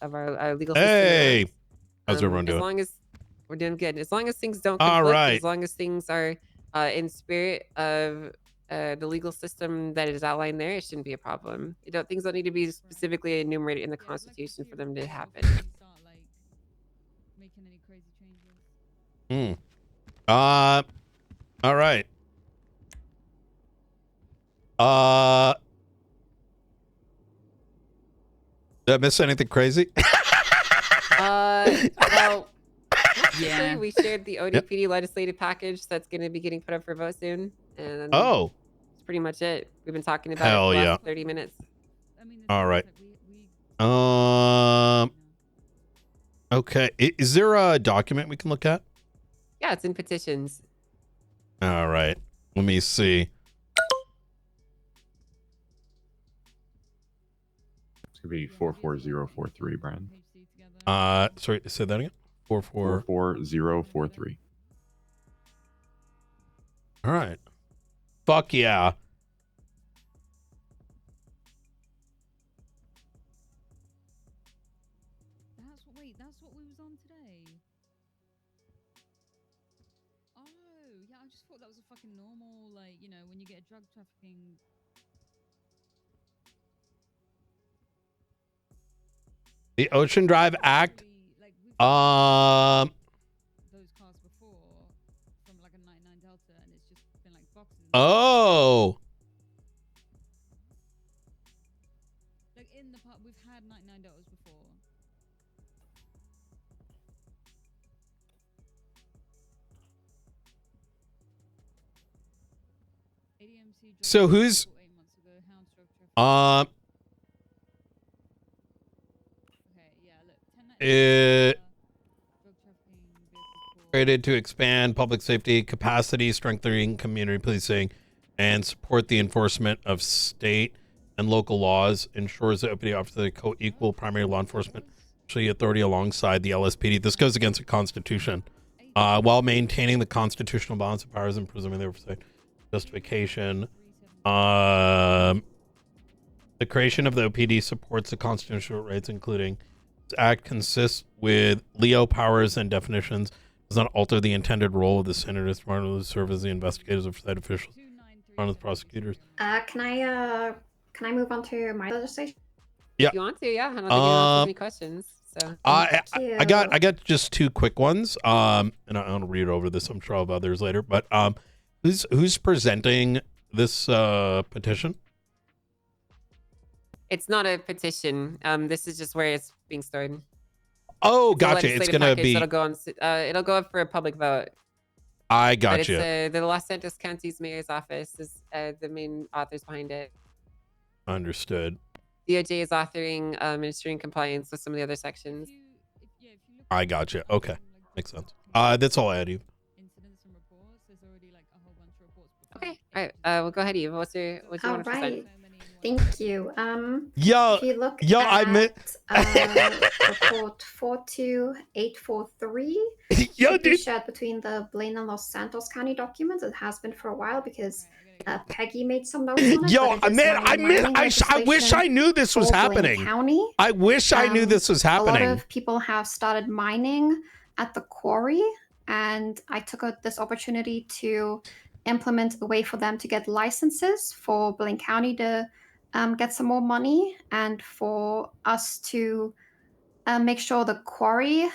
of our legal system. Hey, how's everyone doing? As long as we're doing good, as long as things don't All conflict, right. as long as things are in spirit of the legal system that is outlined there, it shouldn't be a problem. Things don't need to be specifically enumerated in the Constitution for them to happen. All right. Did I miss anything crazy? Well, yeah, we shared the ODPD legislative package that's going to be getting put up for vote soon, and oh, that's pretty much it. We've been talking about it for the last 30 minutes. All right. Okay. Is there a document we can look at? Yeah, it's in petitions. All right. Let me see. It's gonna be 44043, Brian. Sorry, say that again. 44043. All right. Fuck yeah. That's what we was on today. Oh, yeah, I just thought that was a fucking normal, like, you know, when you get a drug trafficking. The Ocean Drive Act. Those cars before from like a 99 Delta, and it's just been like boxes. Oh. Like in the part, we've had 99 Deltas before. So who's created to expand public safety capacity, strengthening community policing, and support the enforcement of state and local laws, ensures the OPD offers the co-equal primary law enforcement authority alongside the LSPD. This goes against the Constitution, while maintaining the constitutional balance of powers and presuming the oversight. Justification. The creation of the OPD supports the constitutional rights, including this act consists with Leo powers and definitions, does not alter the intended role of the senators to serve as the investigators of state officials, as prosecutors. Can I move on to my legislation? Yeah. If you want to, yeah. I don't think anyone else has any questions. So I got just two quick ones. And I'll read over this. I'm sure I'll have others later. But who's presenting this petition? It's not a petition. This is just where it's being stored. Oh, gotcha. It's gonna be. It'll go up for a public vote. I gotcha. The Los Santos County's mayor's office is the main authors behind it. Understood. DOJ is authoring ensuring compliance with some of the other sections. I gotcha. Okay, makes sense. That's all I had, Eve. Okay, all right. Well, go ahead, Eve. What do you want to present? Thank you. If you look at report 42843, dude, shared between the Blaine and Los Santos County documents. It has been for a while because Peggy made some notes on it. I wish I knew this was happening. County. I wish I knew this was happening. A lot of people have started mining at the quarry, and I took this opportunity to implement a way for them to get licenses for Blaine County to get some more money, and for us to make sure the quarry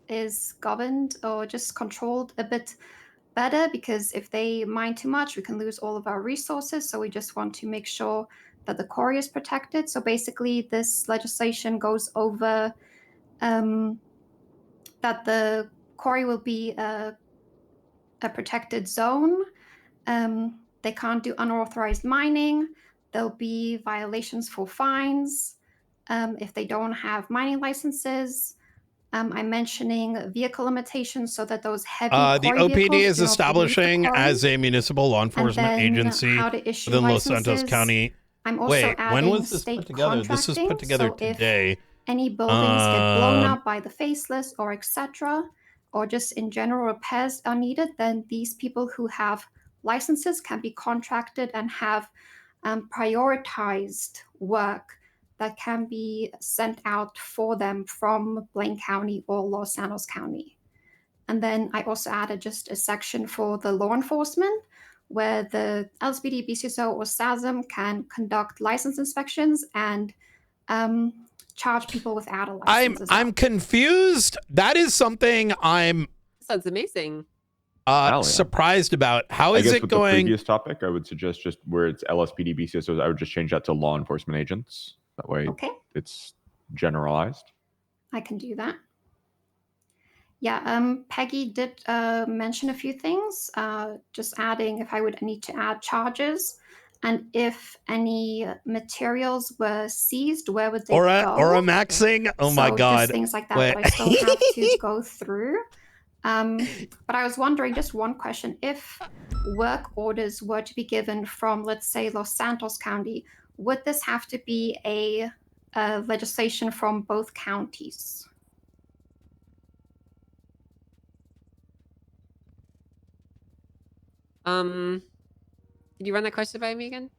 is governed or just controlled a bit better, because if they mine too much, we can lose all of our resources. So we just want to make sure that the quarry is protected. So basically, this legislation goes over that the quarry will be a protected zone. They can't do unauthorized mining. There'll be violations for fines if they don't have mining licenses. I'm mentioning vehicle limitations so that those heavy the OPD is establishing as a municipal law enforcement agency within Los Santos County. I'm also when was this put together? This is put together today. If any buildings get blown up by the faceless or etc., or just in general repairs are needed, then these people who have licenses can be contracted and have prioritized work that can be sent out for them from Blaine County or Los Angeles County. And then I also added just a section for the law enforcement where the LSPD, BCSO, or SASM can conduct license inspections and charge people without a license as well. I'm confused. That is something I'm Sounds amazing. Yeah. surprised about. How I is guess it with going? the previous topic, I would suggest just where it's LSPD, BCSOs, I would just change that to law enforcement agents. That way Okay, it's generalized. I can do that. Yeah, Peggy did mention a few things, just adding if I would need to add charges and if any materials were seized, where would they Or go? a maxing? Oh my So God. just things like that Wait. that I still have to go through. But I was wondering, just one question: if work orders were to be given from, let's say, Los Santos County, would this have to be a legislation from both counties? Could you run that question by me again?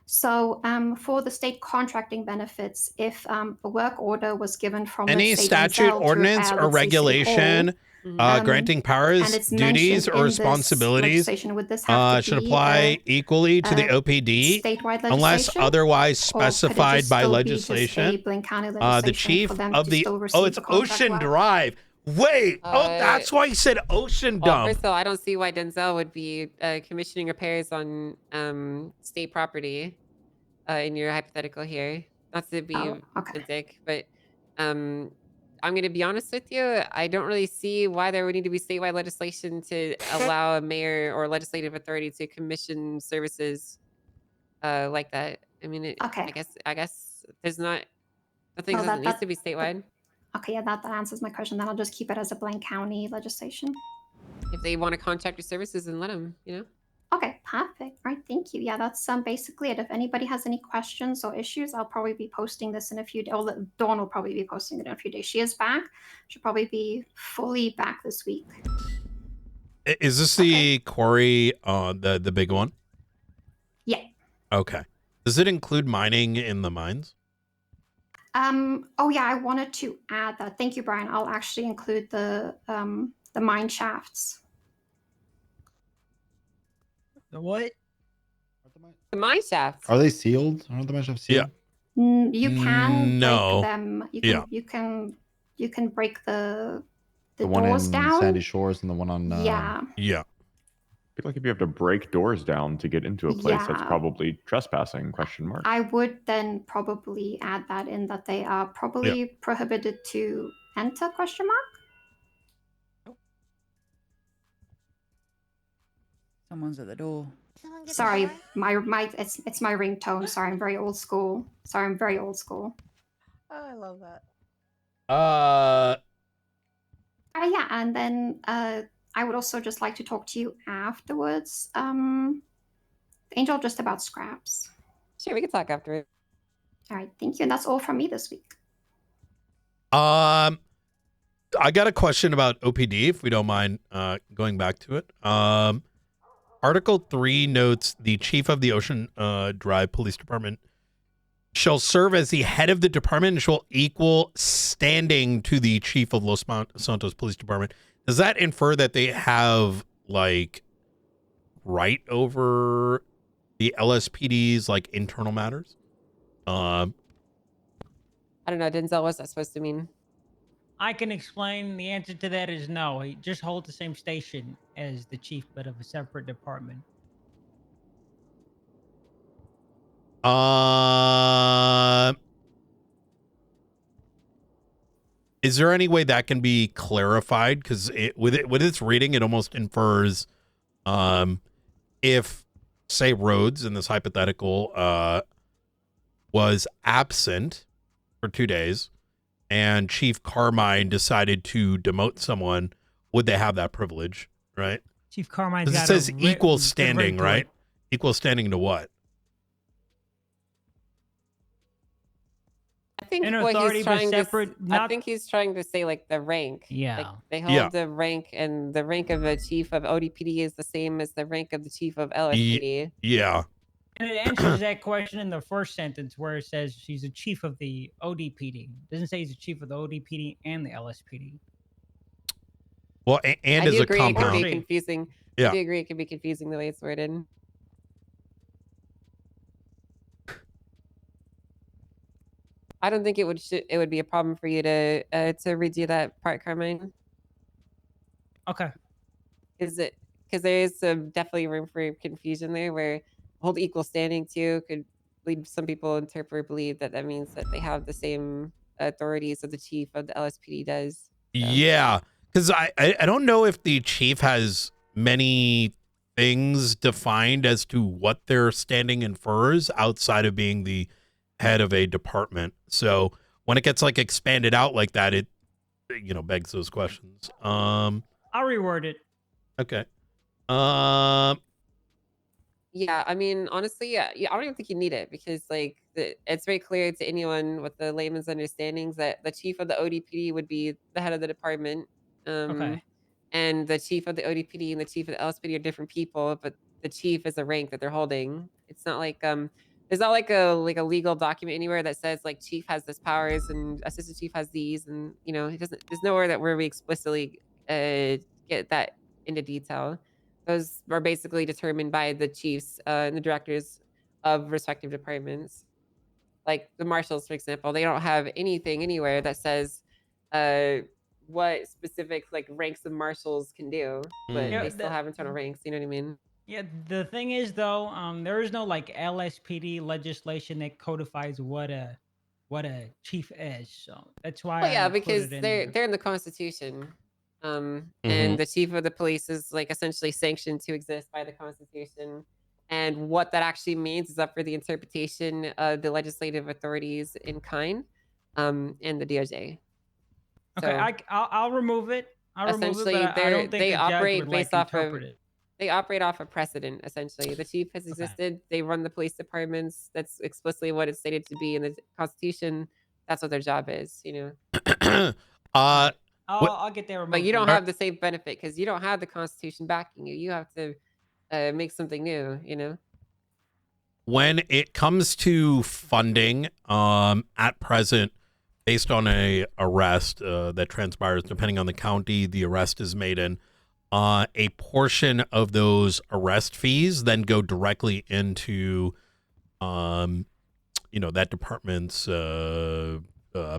So for the state contracting benefits, if a work order was given from, Any let's say, statute, Denzel to ordinance, repair, or let's say, City regulation Hall, granting and powers, it's duties, mentioned or in this responsibilities legislation, would this have to should be apply equally to the a OPD statewide unless legislation? otherwise Or could it specified just by still be just a legislation. Blaine County The legislation chief for them of to the still receive it's the contract Ocean work? Drive. Wait, that's why he said Ocean Well, Dump. first of all, I don't see why Denzel would be commissioning repairs on state property in your hypothetical here. Not to be Oh, okay. a dick, but I'm going to be honest with you. I don't really see why there would need to be statewide legislation to allow a mayor or legislative authority to commission services like that. I mean, Okay. I guess there's not. I think No, it needs to be statewide. Okay, yeah, that answers my question. Then I'll just keep it as a Blaine County legislation. If they want to contract your services, then let them. You know. Okay, perfect. All right, thank you. Yeah, that's basically it. If anybody has any questions or issues, I'll probably be posting this in a few days. Dawn will probably be posting it in a few days. She is back. She'll probably be fully back this week. Is this the Quarry, the big one? Yeah. Okay. Does it include mining in the mines? Oh yeah, I wanted to add that. Thank you, Brian. I'll actually include the mine shafts. The what? The mine shafts. Are they sealed? Aren't the mine shafts sealed? You can No. break them. You can break the one doors in down. Sandy Shores and the one on Yeah. Yeah. I feel like if you have to break doors down to get into a place, that's Yeah. probably trespassing, question mark. I would then probably add that in, that they are probably prohibited to enter, question mark. Someone's at the door. Sorry, it's my ringtone. Sorry, I'm very old school. Oh, I love that. Yeah, and then I would also just like to talk to you afterwards. Angel, just about scraps. Sure, we can talk after it. All right, thank you. And that's all from me this week. I got a question about OPD, if we don't mind going back to it. Article 3 notes the chief of the Ocean Drive Police Department shall serve as the head of the department and shall equal standing to the chief of Los Santos Police Department. Does that infer that they have, like, right over the LSPD's, like, internal matters? I don't know, Denzel. What's that supposed to mean? I can explain. The answer to that is no. He just holds the same station as the chief, but of a separate department. Is there any way that can be clarified? Because with its reading, it almost infers if, say, Rhodes in this hypothetical was absent for 2 days and Chief Carmine decided to demote someone, would they have that privilege, right? Chief Carmine's Because got it says equal standing, right? Equal standing to what? I think An what authority he's but trying separate, to. I not- think he's trying to say like the rank. Yeah. Like, they hold the rank, and the rank of a chief of ODPD is the same as the rank of the chief of LSPD. Yeah. And it answers that question in the first sentence where it says she's a chief of the ODPD. It doesn't say he's a chief of the ODPD and the LSPD. Well, and I is do a agree it can compound. be confusing. Yeah. I do agree it can be confusing the way it's worded. I don't think it would be a problem for you to redo that part, Carmine. Okay. Is it because there is some definitely room for confusion there where hold equal standing too could lead some people believe that means that they have the same authorities that the chief of the LSPD does. So. Yeah, because I don't know if the chief has many things defined as to what their standing infers outside of being the head of a department. So when it gets like expanded out like that, it begs those questions. I'll reword it. Okay. Yeah, I mean, honestly, yeah, I don't even think you need it because, like, it's very clear to anyone with the layman's understandings that the chief of the ODPD would be the head of the department. Okay. And the chief of the ODPD and the chief of the LSPD are different people, but the chief is a rank that they're holding. It's not like there's not like a legal document anywhere that says like chief has this powers and assistant chief has these, and it doesn't. There's nowhere that where we explicitly get that into detail. Those are basically determined by the chiefs and the directors of respective departments. Like the marshals, for example, they don't have anything anywhere that says what specific like ranks of marshals can do, but Yeah, they still have internal ranks. You know what I mean? Yeah, the thing is though, there is no like LSPD legislation that codifies what a chief is. So that's why Well, I yeah, included because in they're there. in the Constitution, and the chief of the police is like essentially sanctioned to exist by the Constitution. And what that actually means is up for the interpretation of the legislative authorities in kind, and the DOJ. Okay, So I'll remove it. I'll remove it, essentially, but I don't think they a judge operate would based like off of interpret it. they operate off of precedent. Essentially, the chief has Okay. existed. They run the police departments. That's explicitly what it's stated to be in the Constitution. That's what their job is. I'll get that removed. But you don't then. have the same benefit because you don't have the Constitution backing you. You have to make something new. When it comes to funding, at present, based on a arrest that transpires, depending on the county the arrest is made in, a portion of those arrest fees then go directly into, that department's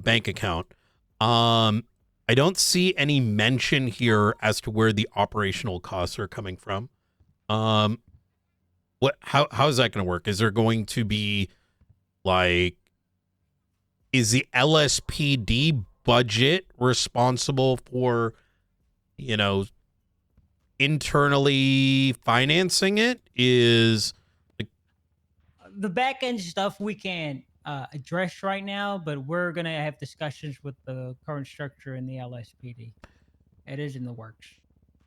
bank account. I don't see any mention here as to where the operational costs are coming from. How is that going to work? Is there going to be is the LSPD budget responsible for, internally financing it? Is The back end stuff we can't address right now, but we're gonna have discussions with the current structure in the LSPD. It is in the works.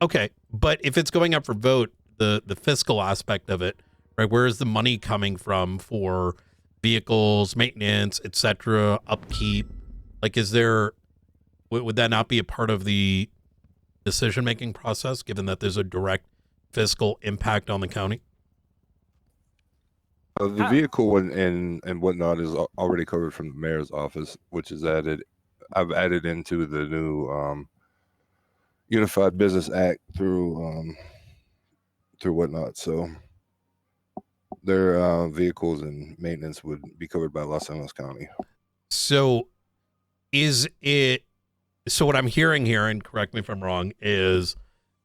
okay, but if it's going up for vote, the fiscal aspect of it, right? Where is the money coming from for vehicles, maintenance, etc., upkeep? Like, would that not be a part of the decision-making process, given that there's a direct fiscal impact on the county? The vehicle and whatnot is already covered from the mayor's office, which is added. I've added into the new Unified Business Act through whatnot. So their vehicles and maintenance would be covered by Los Angeles County. So so what I'm hearing here, and correct me if I'm wrong, is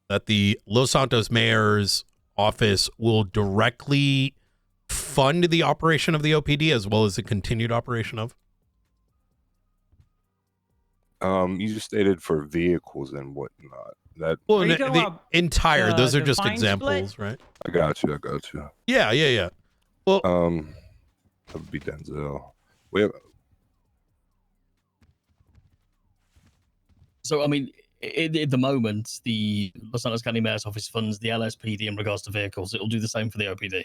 that the Los Santos mayor's office will directly fund the operation of the OPD as well as the continued operation of? You just stated for vehicles and whatnot. That Well, Are you the talking about entire, those are the just fine examples, split? right? I got you. Yeah. Well, that would be Denzel. We have, So, I mean, at the moment, the Los Angeles County Mayor's Office funds the LSPD in regards to vehicles. It'll do the same for the OPD.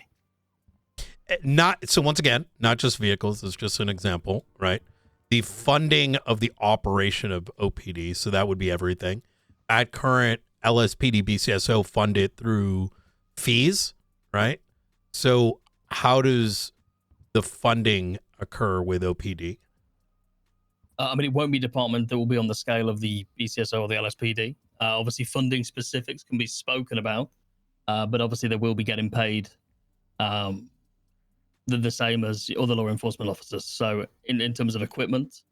So once again, not just vehicles. It's just an example, right? The funding of the operation of OPD, so that would be everything. At current, LSPD BCSO fund it through fees, right? So how does the funding occur with OPD? I mean, it won't be department that will be on the scale of the BCSO or the LSPD. Obviously, funding specifics can be spoken about, but obviously they will be getting paid the same as other law enforcement officers. So in terms of equipment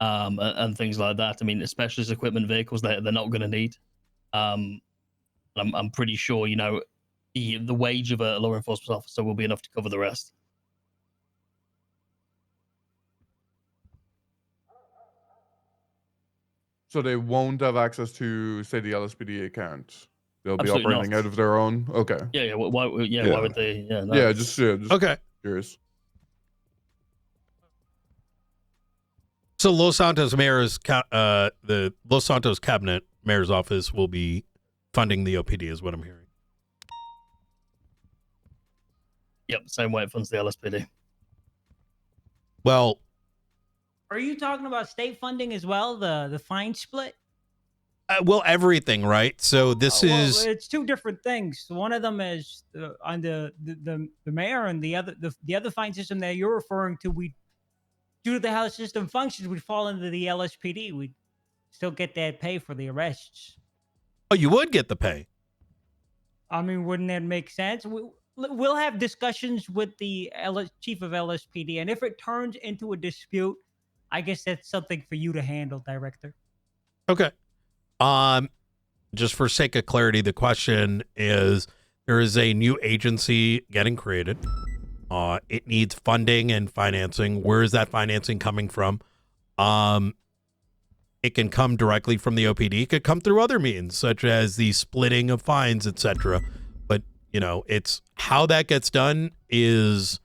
and things like that, I mean, specialist equipment vehicles, they're not going to need. I'm pretty sure, the wage of a law enforcement officer will be enough to cover the rest. So they won't have access to, say, the LSPD account. They'll be Absolutely operating not. out of their own. Okay. Yeah. Why would they? Yeah. No. Yeah. Just Okay. curious. So Los Santos mayor's the Los Santos cabinet mayor's office will be funding the OPD, is what I'm hearing. Yep. Same way it funds the LSPD. Well, Are you talking about state funding as well? The fine split? well, everything, right? So this is it's two different things. One of them is on the mayor, and the other fine system that you're referring to. We, due to the how the system functions, we fall into the LSPD. We still get that pay for the arrests. oh, you would get the pay. I mean, wouldn't that make sense? We'll have discussions with the chief of LSPD, and if it turns into a dispute, I guess that's something for you to handle, Director. Okay. Just for sake of clarity, the question is: there is a new agency getting created. It needs funding and financing. Where is that financing coming from? It can come directly from the OPD. It could come through other means, such as the splitting of fines, etc. But it's how that gets done is,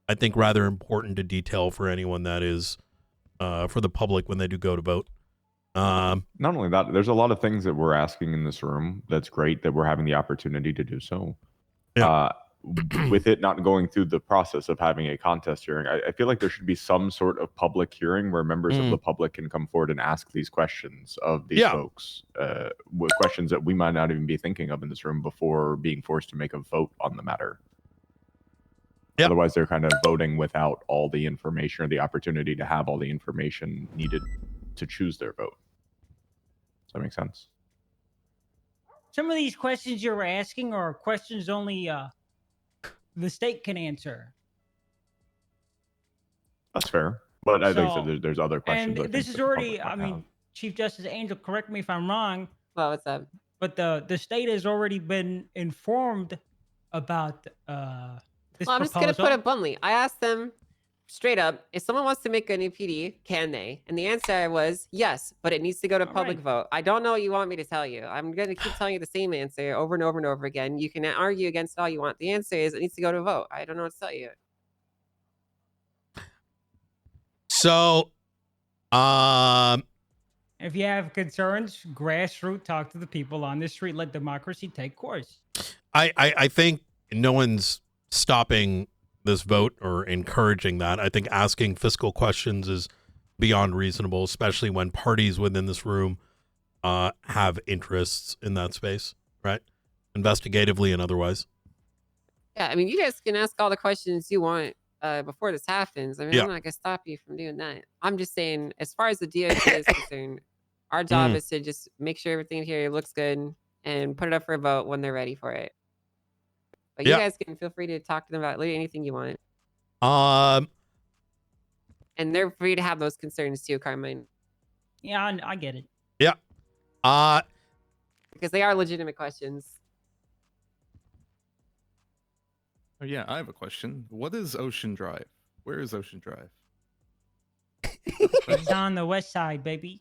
I think, rather important to detail for anyone that is for the public when they do go to vote. Not only that, there's a lot of things that we're asking in this room. That's great that we're having the opportunity to do so. Yeah. With it not going through the process of having a contest hearing, I feel like there should be some sort of public hearing where members of the public can come forward and ask these questions of these folks, with questions that we might not even be thinking of in this room before being forced to make a vote on the matter. Yep. Otherwise, they're kind of voting without all the information or the opportunity to have all the information needed to choose their vote. Does that make sense? Some of these questions you're asking are questions only the state can answer. That's fair. But as I So- said, there's other questions. And this is already, I mean, Chief Justice Angel, correct me if I'm wrong, Well, what's up? but the state has already been informed about this Well, I'm just proposal. gonna put it bluntly. I asked them straight up, if someone wants to make a new PD, can they? And the answer was yes, but it needs to go to public vote. I don't know what you want me to tell you. I'm gonna keep telling you the same answer over and over and over again. You can argue against all you want. The answer is it needs to go to a vote. I don't know what to tell you. So, If you have concerns, grassroots, talk to the people on the street, let democracy take course. I think no one's stopping this vote or encouraging that. I think asking fiscal questions is beyond reasonable, especially when parties within this room have interests in that space, right? Investigatively and otherwise. Yeah, I mean, you guys can ask all the questions you want before this happens. I mean, I'm not gonna stop you from doing that. I'm just saying, as far as the DOJ is concerned, our job is to just make sure everything here looks good and put it up for a vote when they're ready for it. But you guys can feel free to talk to them about literally anything you want. And they're free to have those concerns too, Carmine. Yeah, I get it. Yeah. Because they are legitimate questions. Oh yeah, I have a question. What is Ocean Drive? Where is Ocean Drive? It's on the west side, baby.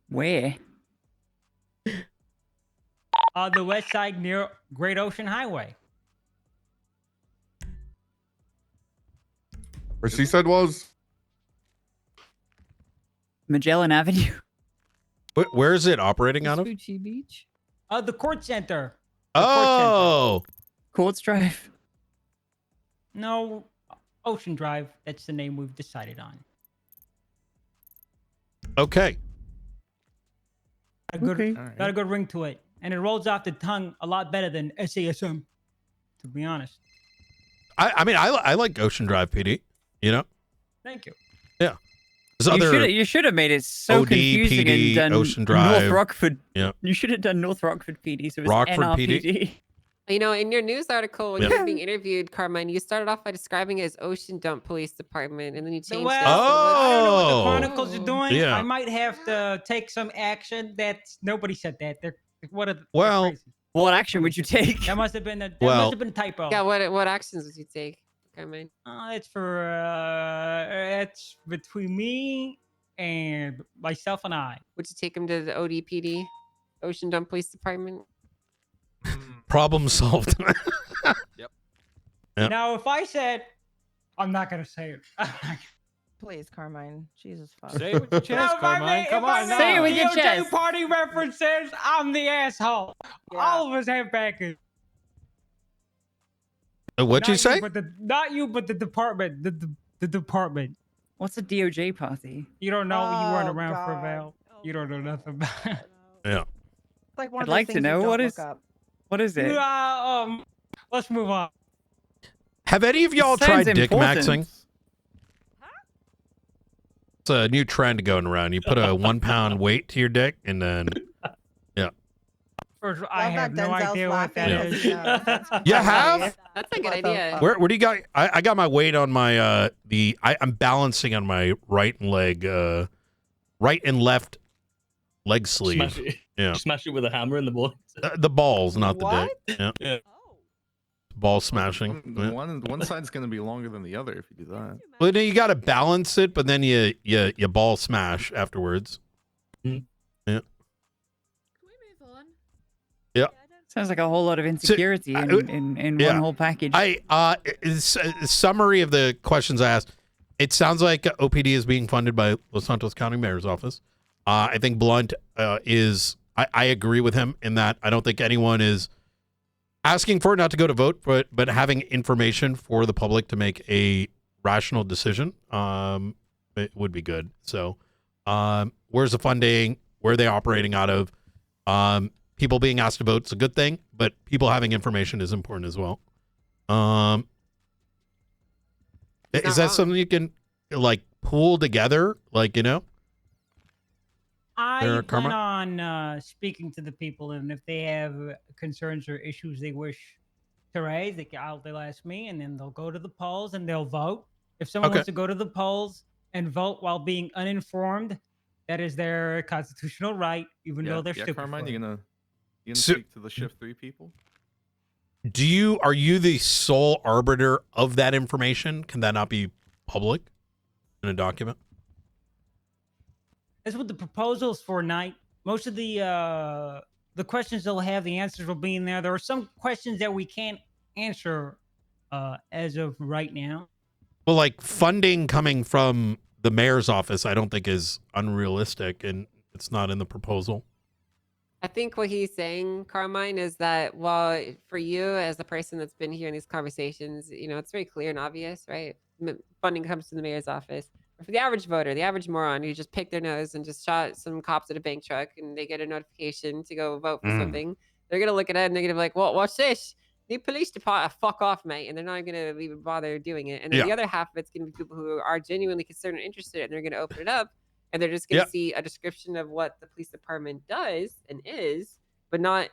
Where? On the west side near Great Ocean Highway. Where Seaside was? Magellan Avenue. Where is it operating out of? Vespucci Beach. The court center. Oh, Courts Drive. No, Ocean Drive. That's the name we've decided on. okay. Got a good, Okay. got a good ring to it. And it rolls off the tongue a lot better than SASM. to be honest. I mean, I like Ocean Drive PD. You know. Thank you. Yeah. There's other You should have made it so confusing ODPD, and done Ocean Drive. North Rockford. Yeah. You should have done North Rockford PD, so it's Rockford NRPD. PD. You know, in your news article, when Yep. you were being interviewed, Carmine, you started off by describing it as Ocean Dump Police Department, and then you changed Well, it. I don't know what the Oh. Chronicles are doing. Yeah. I might have to take some action. Nobody said that. They're they're Well, crazy. What action would you take? That must have been a Well- must have been a typo. Yeah, what actions would you take, Carmine? It's for it's between me and myself and I. Would you take him to the ODPD, Ocean Dump Police Department? Problem solved. Yep. Yep. Now, if I said, I'm not gonna say it. Please, Carmine. Jesus fuck. Say it with your chest, No, if I Carmine. made- Come if I on made Say it now. with your DOJ chest. party references, I'm the asshole. Yeah. All of us have backers. What'd you say? Not you, but the department. The department. What's a DOJ party? You don't know. You weren't Oh, around for God. Val. You don't know nothing about it. Yeah. It's like one I'd of those like to things you know don't what look is up. what is it? Let's move on. Have any of y'all Sounds tried dick important. maxing? It's a new trend going around. You put a 1 pound weight to your dick, and then First, I Love have that no Denzel's idea what laughing that as is. he knows. That's You funny. have? That's a good What the idea. fuck? where do you got? I got my weight on my I'm balancing on my right right and left leg sleeve. Smash it. Yeah. Smash it with a hammer in the ball. The balls, not the What? dick. Yeah. Yeah. Ball smashing. Yeah. One side's gonna be longer than the other if you do that. Well, then you got to balance it, but then you ball smash afterwards. Mhm. Yeah. Can we move on? Yeah. Sounds like a whole lot of insecurity in yeah. one whole package. Summary of the questions I asked. It sounds like OPD is being funded by Los Santos County Mayor's office. I think Blunt is. I agree with him in that I don't think anyone is asking for it not to go to vote, but having information for the public to make a rational decision. It would be good. So, where's the funding? Where are they operating out of? People being asked to vote is a good thing, but people having information is important as well. Is that something you can like pool together? Like, you know? I Carmine? plan on speaking to the people, and if they have concerns or issues they wish to raise, they'll ask me, and then they'll go to the polls and they'll vote. If someone Okay. wants to go to the polls and vote while being uninformed, that is their constitutional right, even though they're stupid. Carmine, for it. you gonna So- speak to the Shift 3 people? Are you the sole arbiter of that information? Can that not be public in a document? That's what the proposal's for, Knight. Most of the questions they'll have, the answers will be in there. There are some questions that we can't answer as of right now. Well, like funding coming from the mayor's office, I don't think is unrealistic, and it's not in the proposal. I think what he's saying, Carmine, is that while for you as the person that's been here in these conversations, you know, it's very clear and obvious, right? Funding comes from the mayor's office. But for the average voter, the average moron who just picked their nose and just shot some cops at a bank truck and they get a notification to go vote for something, they're going to look at it and they're going to be like, well, watch this. The police department, fuck off, mate. And they're not going to even bother doing it. And then the other half of it's going to be people who are genuinely concerned and interested, and they're going to open it up. And they're just going to see a description of what the police department does and is, but not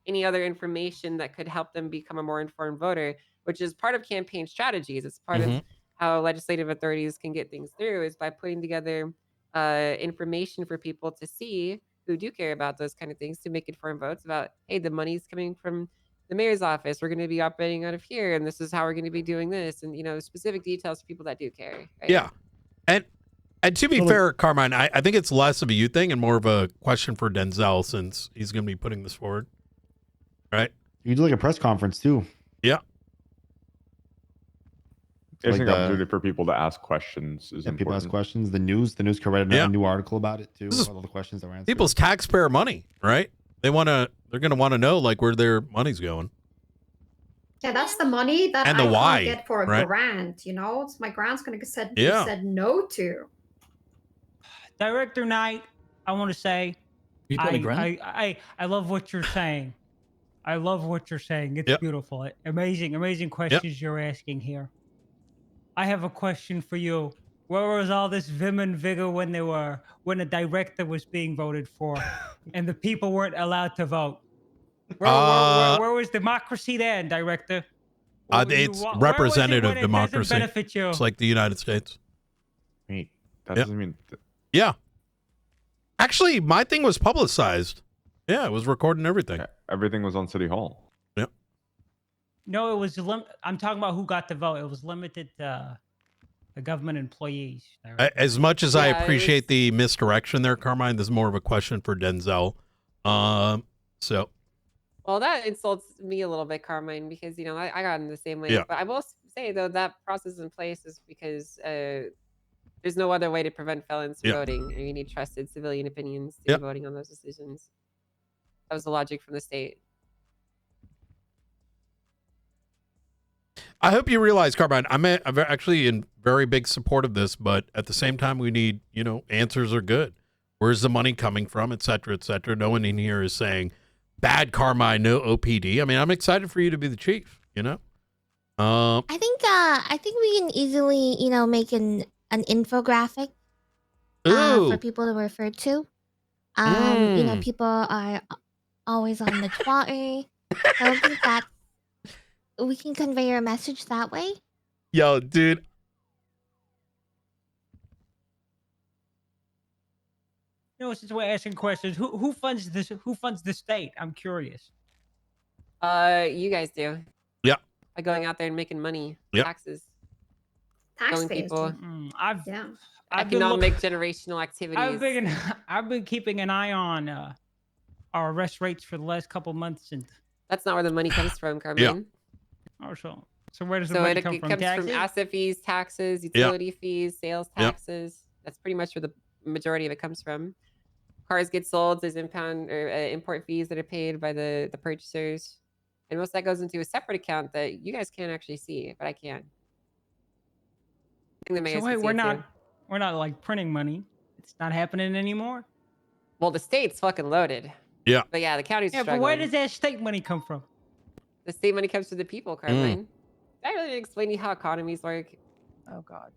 any other information that could help them become a more informed voter, which is part of campaign strategies. It's part of how legislative authorities can get things through, is by putting together information for people to see who do care about those kind of things, to make informed votes about, hey, the money's coming from the mayor's office. We're going to be operating out of here, and this is how we're going to be doing this, and, you know, specific details for people that do care. Right? Yeah. And to be fair, Carmine, I think it's less of a you thing and more of a question for Denzel, since he's going to be putting this forward. Right? You do like a press conference too. Yeah. I Like think the- opportunity for people to ask questions is And people ask important. questions. The news could write a new article about it too. This is All the questions that were answered. People's taxpayer money, right? They're going to want to know like where their money's going. Yeah, that's the money that And the I why, can't get for a right? grant. You know, it's my grant's going to be Yeah. said no to. Director Knight, I want to say, You got a grant? I love what you're saying. I love what you're saying. It's Yep. beautiful. Amazing questions you're asking here. I have a question for you. Where was all this vim and vigor when the director was being voted for, and the people weren't allowed to vote? Where was democracy then, director? It's Where was it representative when it doesn't democracy. benefit you? It's like the United States. Wait, that Yep. doesn't mean. Yeah. Actually, my thing was publicized. Yeah, it was recording everything. Everything was on City Hall. Yep. No, it was. I'm talking about who got the vote. It was limited to the government employees. As much as I Yeah, it appreciate the misdirection there, Carmine, this is more of a question for Denzel. So Well, that insults me a little bit, Carmine, because I got in the same way. Yeah. But I will say though that process in place is because there's no other way to prevent felons from Yeah. voting, and you need trusted civilian opinions to be voting on those decisions. That was the logic from the state. I hope you realize, Carmine, I'm actually in very big support of this, but at the same time, we need, answers are good. Where's the money coming from, et cetera, et cetera. No one in here is saying bad Carmine, no OPD. I mean, I'm excited for you to be the chief, I think we can easily, make an infographic for people to refer to. People are always on the Twitter. So I think that we can convey our message that way. Yo, dude. Since we're asking questions, who funds this? Who funds the state? I'm curious. You guys do. Yeah. By going out there and making money, Yep. taxes, Taxpayers killing people, do. I've been economic generational activities. I've been keeping an eye on our arrest rates for the last couple months, and That's not where the money comes from, Carmen. oh, so where does the So money it come from? comes Taxes? from asset fees, taxes, utility fees, sales Yeah. taxes. That's pretty much where the majority of it comes from. Cars get sold. There's impound or import fees that are paid by the purchasers, and most of that goes into a separate account that you guys can't actually see, but I can. I think the mayors So can wait, see it too. we're not like printing money. It's not happening anymore. Well, the state's fucking loaded. Yeah. But yeah, the county's Yeah, struggling. but where does that state money come from? The state money comes to the people, Carmine. I really didn't explain to you how economies work. Oh God.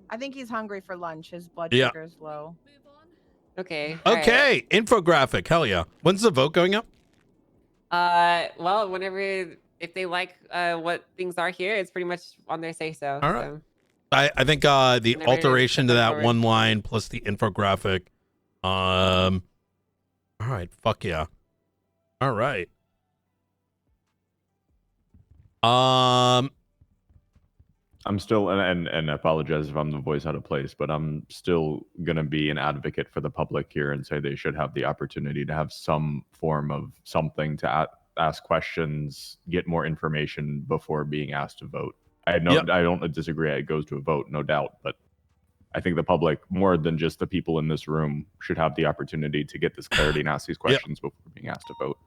I think he's hungry for lunch. His blood Yeah. sugar's low. Okay. all right. Okay. Infographic. Hell yeah. When's the vote going up? Well, whenever if they like what things are here, it's pretty much on their say so. All right. So. I think the Whenever alteration to it's that forward. one line plus the infographic. All right. Fuck yeah. All right. I'm still, and I apologize if I'm the voice out of place, but I'm still going to be an advocate for the public here and say they should have the opportunity to have some form of something to ask questions, get more information before being asked to vote. I don't disagree. It goes to a vote, no doubt, but I think the public, more than just the people in this room, should have the opportunity to get this clarity and ask these questions before being asked to vote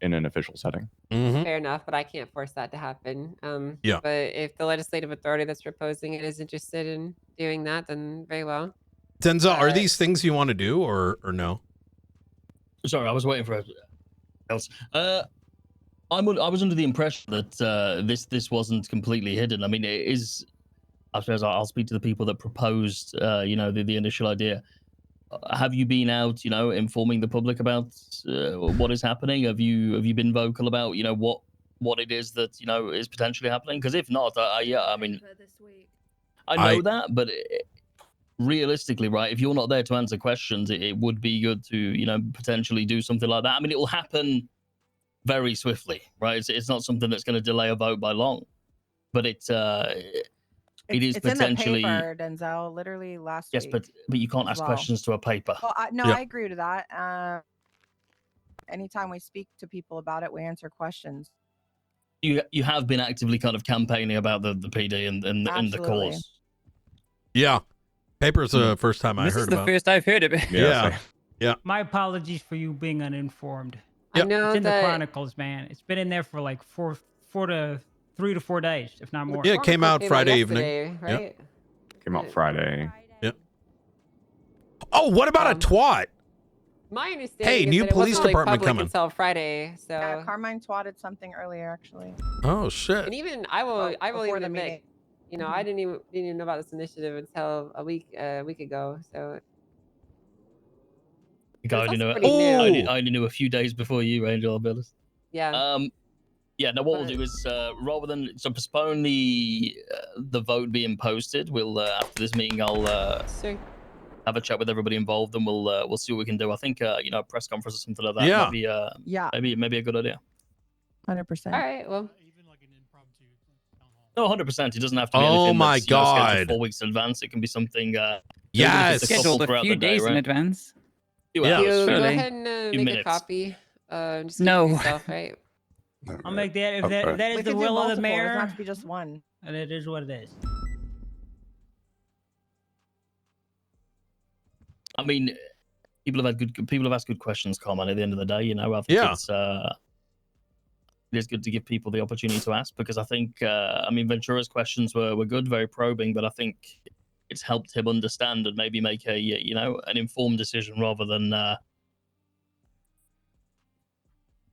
in an official setting. Fair enough, but I can't force that to happen. Yeah. But if the legislative authority that's proposing it is interested in doing that, then very well. Denzel, are these things you want to do or no? Sorry, I was waiting for else. I was under the impression that this wasn't completely hidden. I mean, it is. I suppose I'll speak to the people that proposed, the initial idea. Have you been out, informing the public about what is happening? Have you been vocal about, what it is that is potentially happening? Because if not, I mean, I know that, but realistically, right? If you're not there to answer questions, it would be good to, potentially do something like that. I mean, it will happen very swiftly, right? It's not something that's going to delay a vote by long, but it is it's potentially in the paper, Denzel, literally last week. Yes, but you can't ask questions to a paper. Well, I agree to that. Anytime we speak to people about it, we answer questions. You have been actively kind of campaigning about the PD and the cause. Yeah, paper's the first time I This heard is the about. first I've heard of it. Yeah. My apologies for you being uninformed. I know It's in the that- Chronicles, man. It's been in there for like 3 to 4 days, if not more. Yeah, it came out Friday evening. yesterday, right? Came out Friday. Yep. Oh, what about a twat? My understanding Hey, is new that it police wasn't really department public coming. until Friday. So Yeah, Carmine twatted something earlier, actually. Oh shit. and even I will Before even the admit, meeting. you know, I didn't even know about this initiative until a week ago. So I it's only also know. pretty new. I only knew a few days before you, Angel. I'll be honest. Yeah. Yeah. Now what we'll do is rather than postpone the vote being posted, we'll after this meeting, I'll have a chat with everybody involved, and we'll see what we can do. I think you know, a press conference or something like that. Yeah. Maybe a good idea. 100%. All right. Well. No, 100%. It doesn't have to be Oh anything my that's, you know, scheduled God. 4 weeks in advance. It can be something. Yes. Scheduled a few days in advance. Few Yeah. hours, Go surely. ahead and Few make a minutes. copy. Just keep it No. for yourself, right? I'll make that if that We is the could do will of the multiple. It doesn't mayor. have to be just one. And it is what it is. I mean, people have asked good questions, Carmine. At the end of the day, you know, I think it is good to give people the opportunity to ask, because I think, I mean, Ventura's questions were good, very probing, but I think it's helped him understand and maybe make a, you know, an informed decision rather than.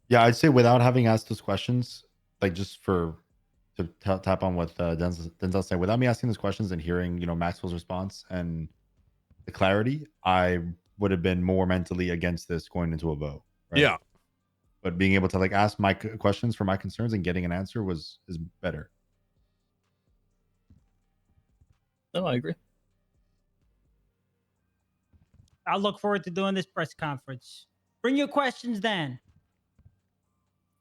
Yeah, I'd say without having asked those questions, like just to tap on what Denzel said, without me asking those questions and hearing, you know, Maxwell's response and the clarity, I would have been more mentally against this going into a vote. Right? Yeah. But being able to like ask my questions for my concerns and getting an answer is better. No, I agree. I look forward to doing this press conference. Bring your questions then.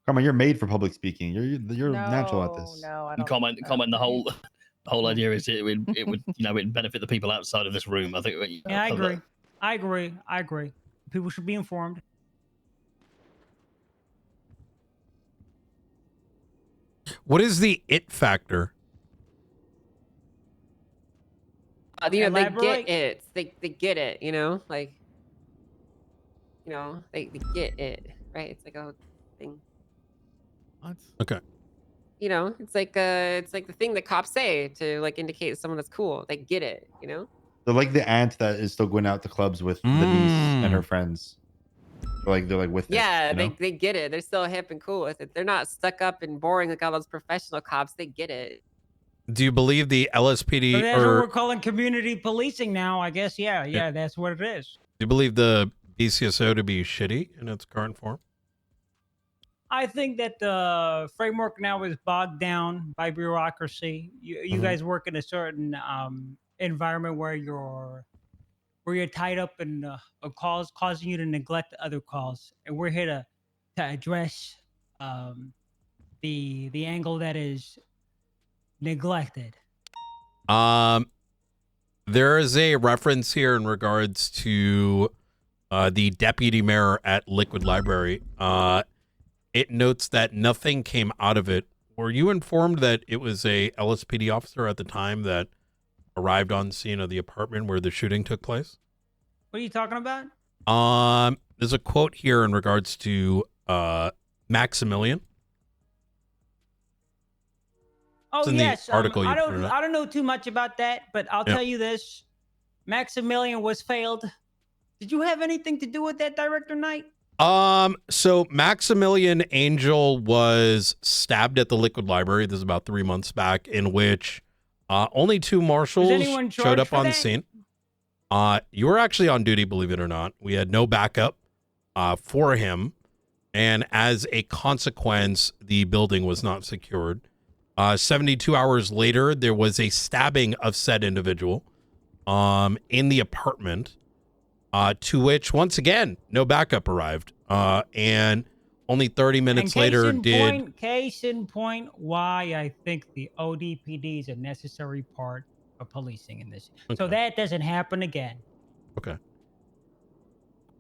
Come on, you're made for public speaking. You're natural at this. No, I And don't. comment. The whole idea is it would you know, it'd benefit the people outside of this room. I think. Yeah, I agree. People should be informed. What is the it factor? You know, they Elaborate? get it. They get it. You know, like, you know, they get it, right? It's like a thing. What? Okay. You know, it's like the thing that cops say to like indicate someone that's cool. They get it. You know. They're like the aunt that is still going out to clubs with the niece and her friends. They're like with Yeah, it, you know? they get it. They're still hip and cool with it. They're not stuck up and boring like all those professional cops. They get it. Do you believe the LSPD So that's what or we're calling community policing now, I guess. Yeah, that's what it is. do you believe the BCSO to be shitty in its current form? I think that the framework now is bogged down by bureaucracy. You guys work in a certain environment where you're tied up in a cause causing you to neglect other calls, and we're here to address the angle that is neglected. There is a reference here in regards to the deputy mayor at Liquid Library. It notes that nothing came out of it. Were you informed that it was a LSPD officer at the time that arrived on scene of the apartment where the shooting took place? What are you talking about? There's a quote here in regards to Maximilian. Oh in the yes, article you I put it don't up. I don't know too much about that, but I'll Yeah. tell you this: Maximilian was failed. Did you have anything to do with that, Director Knight? So Maximilian Angel was stabbed at the Liquid Library. This is about 3 months back, in which only 2 marshals anyone showed charged up for on that? scene. You were actually on duty, believe it or not. We had no backup for him, and as a consequence, the building was not secured. 72 hours later, there was a stabbing of said individual in the apartment. To which, once again, no backup arrived. And only 30 minutes And later case in point, why I think the ODPD is a necessary part of policing in this, so that doesn't happen again. Okay.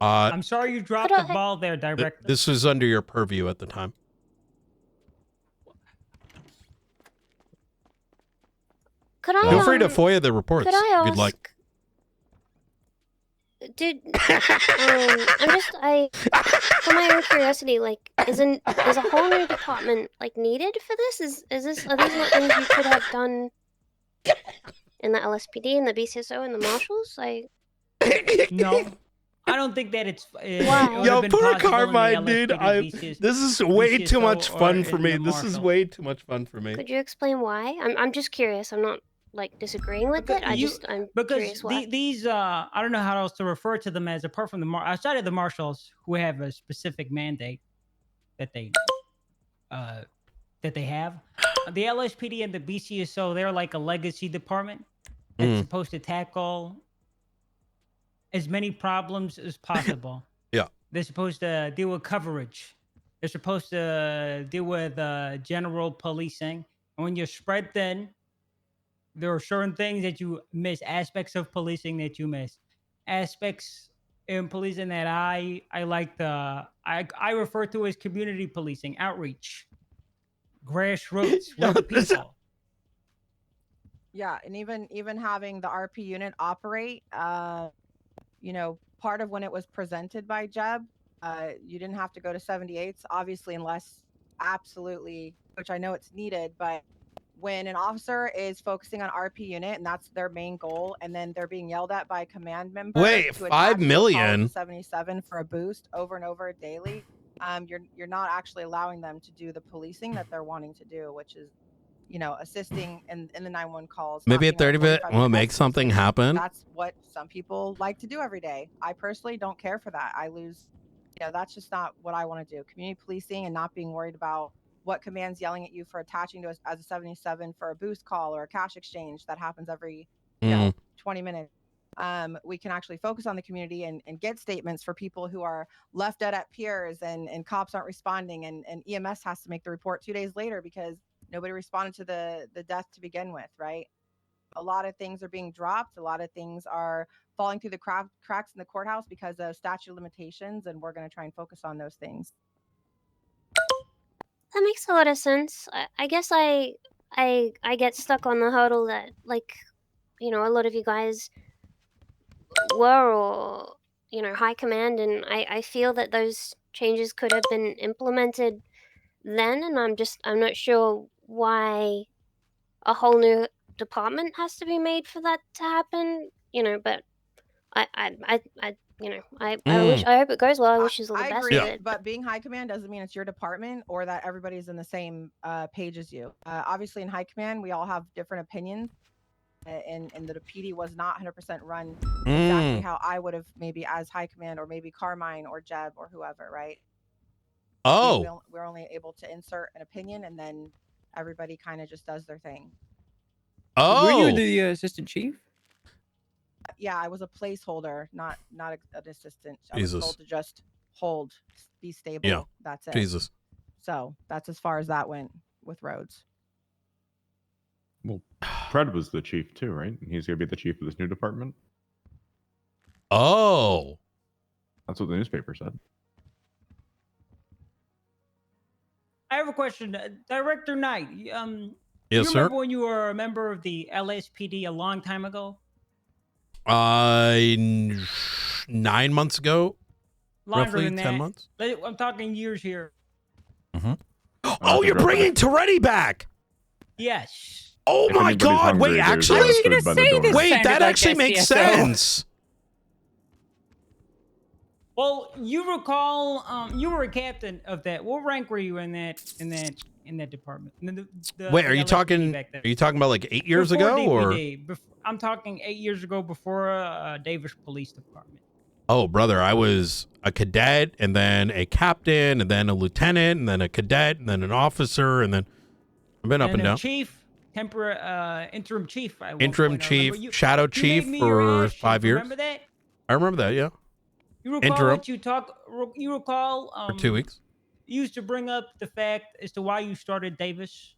I'm sorry you dropped the ball there, Director. This was under your purview at the time. Could I? Feel free to FOIA the reports Could I if you'd ask? like. For my own curiosity, like, is a whole new department like needed for this? Are these not things you could have done in the LSPD and the BCSO and the marshals? Like, No, I don't think that it's. Yo, put a carbine, dude. This is way too much fun for me. This is way too much fun for me. Could you explain why? I'm just curious. I'm not like disagreeing with it. I'm curious why. These I don't know how else to refer to them as, apart from the outside of the marshals who have a specific mandate that they have. The LSPD and the BCSO, they're like a legacy department that's supposed to tackle as many problems as possible. Yeah. They're supposed to deal with coverage. They're supposed to deal with general policing. And when you're spread thin, there are certain things that you miss, aspects of policing that you miss, aspects in policing that I like I refer to as community policing, outreach, grassroots, with the people. Yeah, and even having the RP unit operate, you know, part of when it was presented by Jeb, you didn't have to go to 78s, obviously, unless absolutely, which I know it's needed, but when an officer is focusing on RP unit and that's their main goal, and then they're being yelled at by a command member. Wait, to 5 attach to a million? 77 for a boost over and over daily. You're not actually allowing them to do the policing that they're wanting to do, which is, you know, assisting in the 911 calls. Maybe a not being 30-bit 45 will minute make something escalation. happen. That's what some people like to do every day. I personally don't care for that. I lose, you know, that's just not what I want to do. Community policing and not being worried about what command's yelling at you for attaching to us as a 77 for a boost call or a cash exchange that happens every, you know, 20 minutes. We can actually focus on the community and get statements for people who are left dead at piers and cops aren't responding, and EMS has to make the report 2 days later because nobody responded to the death to begin with, right? A lot of things are being dropped. A lot of things are falling through the cracks in the courthouse because of statute of limitations, and we're going to try and focus on those things. That makes a lot of sense. I guess I get stuck on the hurdle that, like, you know, a lot of you guys were, or, you know, high command, and I feel that those changes could have been implemented then, and I'm not sure why a whole new department has to be made for that to happen, you know, but you know, I hope it goes well. I wish you all the best agree, with it. but being high command doesn't mean it's your department or that everybody's in the same page as you. Obviously, in high command, we all have different opinions, and the PD was not 100% run exactly how I would have, maybe as high command, or maybe Carmine or Jeb or whoever, right? Oh, we're only able to insert an opinion, and then everybody kind of just does their thing. Oh, Were you the assistant chief? Yeah, I was a placeholder, not an assistant. I Jesus. was told to just hold, be stable. Yeah. That's it. Jesus. So that's as far as that went with roads. Well, Fred was the chief too, right? He's going to be the chief of this new department. Oh, that's what the newspaper said. I have a question, Director Knight. Yes, you sir. remember when you were a member of the LSPD a long time ago? 9 months ago. Longer Roughly than 10 that. months. I'm talking years here. Oh, you're bringing Toretti back. Yes. Oh If my anybody's God! hungry, Wait, there's actually, food by the door. wait, that actually makes sense. Well, you recall, you were a captain of that. What rank were you in that department? Wait, are you talking? Are you talking about like 8 years Before ago, or? DPD. I'm talking 8 years ago, before Davis Police Department. Oh, brother, I was a cadet, and then a captain, and then a lieutenant, and then a cadet, and then an officer, and then I've been up and down. Chief, interim chief. Interim chief, shadow chief for 5 years. Remember that? I remember that. Yeah. You recall Interim. what you recall? For 2 weeks. You used to bring up the fact as to why you started Davis.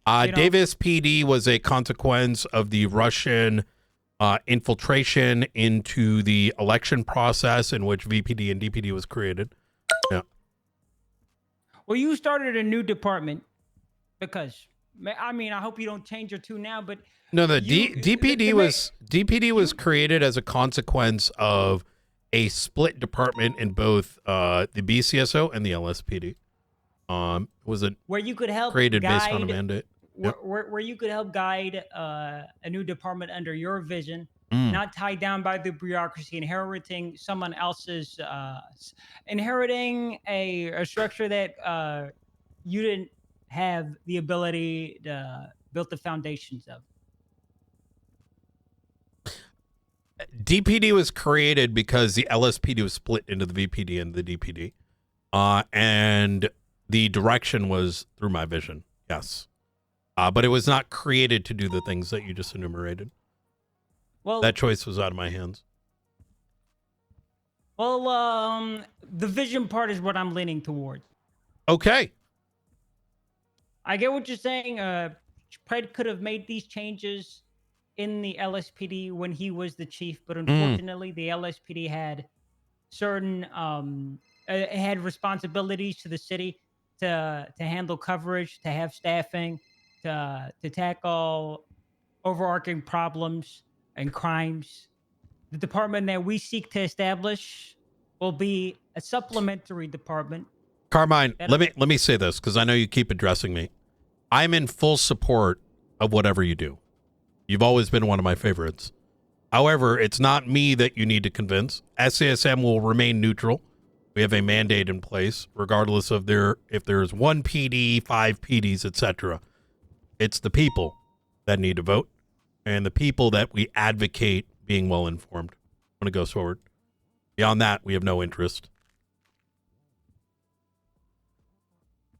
You know? Davis PD was a consequence of the Russian infiltration into the election process in which VPD and DPD was created. Yeah. Well, you started a new department because, I mean, I hope you don't change your tune now, but No, DPD was created as a consequence of a split department in both the BCSO and the LSPD. Was it where you could help created guide, based on a mandate? Where you could help guide a new department under your vision not tied down by the bureaucracy, inheriting someone else's, inheriting a structure that you didn't have the ability to build the foundations of. DPD was created because the LSPD was split into the VPD and the DPD. And the direction was through my vision. Yes. But it was not created to do the things that you just enumerated. Well, that choice was out of my hands. Well, the vision part is what I'm leaning towards. Okay. I get what you're saying. Pred could have made these changes in the LSPD when he was the chief, but unfortunately, the LSPD had certain had responsibilities to the city to handle coverage, to have staffing, to tackle overarching problems and crimes. The department that we seek to establish will be a supplementary department. Carmine, let me say this because I know you keep addressing me. I'm in full support of whatever you do. You've always been one of my favorites. However, it's not me that you need to convince. SASM will remain neutral. We have a mandate in place, regardless of if there's one PD, 5 PDs, etc. It's the people that need to vote, and the people that we advocate being well informed when it goes forward. Beyond that, we have no interest.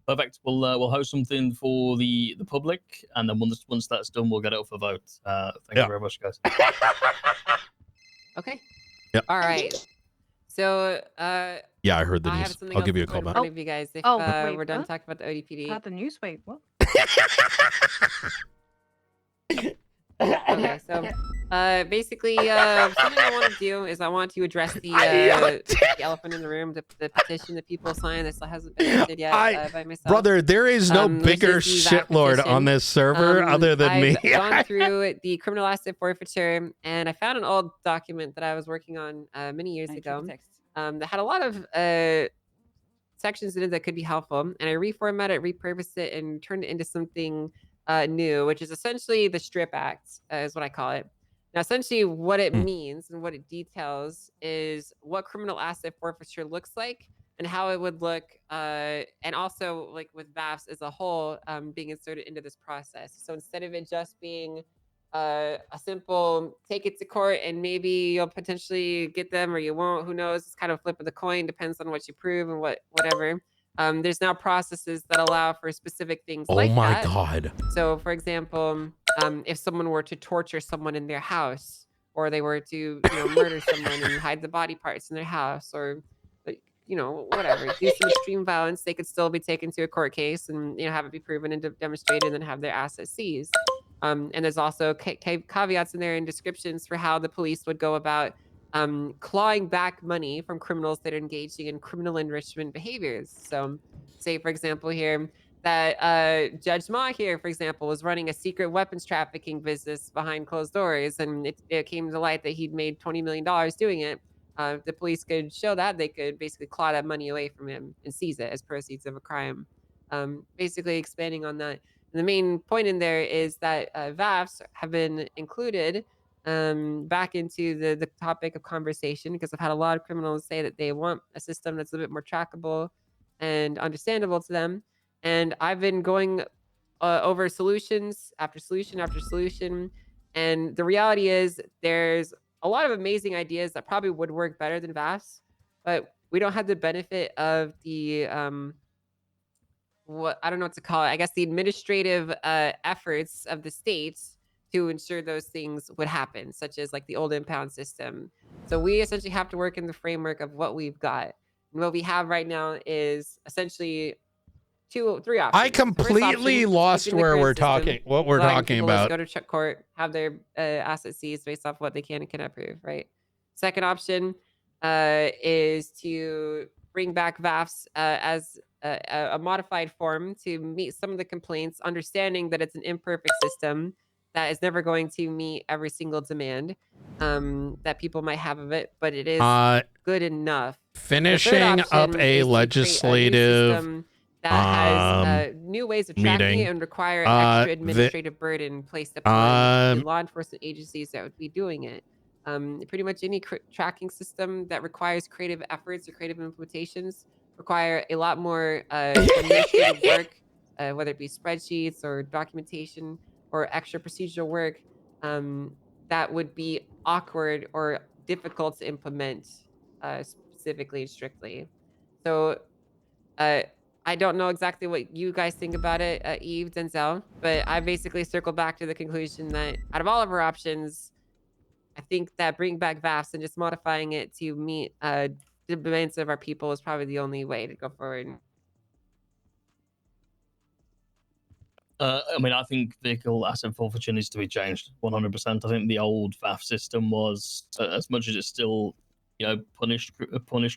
Perfect. We'll host something for the public, and then once that's done, we'll get it up for vote. Thank you very much, guys. Okay. Yep. All right. So, yeah, I heard the I have news. something I'll else give you a to call put in back. front of you guys if wait, we're done what? talking about the ODPD. Not the news. Wait, what? Okay, so basically, something I want to do is I want to address the elephant in the room, the petition that people signed that still hasn't been answered yet by myself. Brother, there is no bigger which is the VAP shitlord petition. on this server other than me. I've gone through the criminal asset forfeiture, and I found an old document that I was working on many years ago that had a lot of sections in it that could be helpful, and I reformatted it, repurposed it, and turned it into something new, which is essentially the Strip Act, is what I call it. Now, essentially, what it means and what it details is what criminal asset forfeiture looks like and how it would look, and also like with VAFs as a whole being inserted into this process. So instead of it just being a simple take it to court and maybe you'll potentially get them or you won't, who knows? It's kind of flip of the coin, depends on what you prove and whatever. There's now processes that allow for specific things like that. Oh my God. So, for example, if someone were to torture someone in their house, or they were to, murder someone and hide the body parts in their house, or, whatever, do some extreme violence, they could still be taken to a court case and, have it be proven and demonstrated and then have their assets seized. And there's also caveats in there and descriptions for how the police would go about clawing back money from criminals that are engaging in criminal enrichment behaviors. So, say, for example, here, that Judge Ma here, for example, was running a secret weapons trafficking business behind closed doors, and it came to light that he'd made $20 million doing it. The police could show that. They could basically claw that money away from him and seize it as proceeds of a crime. Basically expanding on that. And the main point in there is that VAFs have been included back into the topic of conversation, because I've had a lot of criminals say that they want a system that's a bit more trackable and understandable to them. And I've been going over solutions after solution after solution. And the reality is there's a lot of amazing ideas that probably would work better than VAFs, but we don't have the benefit of the, what I don't know what to call it. I guess the administrative efforts of the states to ensure those things would happen, such as like the old impound system. So we essentially have to work in the framework of what we've got. And what we have right now is essentially 3 options. I completely lost where we're talking, what we're talking about. Go to court, have their assets seized based off what they can and cannot prove, right? Second option is to bring back VAFs as a modified form to meet some of the complaints, understanding that it's an imperfect system that is never going to meet every single demand that people might have of it, but it is good enough. Finishing up a legislative that has new ways of tracking it and require extra administrative burden placed upon the law enforcement agencies that would be doing it. Pretty much any tracking system that requires creative efforts or creative implementations require a lot more administrative work, whether it be spreadsheets or documentation or extra procedural work that would be awkward or difficult to implement specifically and strictly. So I don't know exactly what you guys think about it, Eve, Denzel, but I basically circled back to the conclusion that out of all of our options, I think that bringing back VAFs and just modifying it to meet the demands of our people is probably the only way to go forward. I mean, I think vehicle asset forfeiture needs to be changed 100%. I think the old VAF system was, as much as it still, punished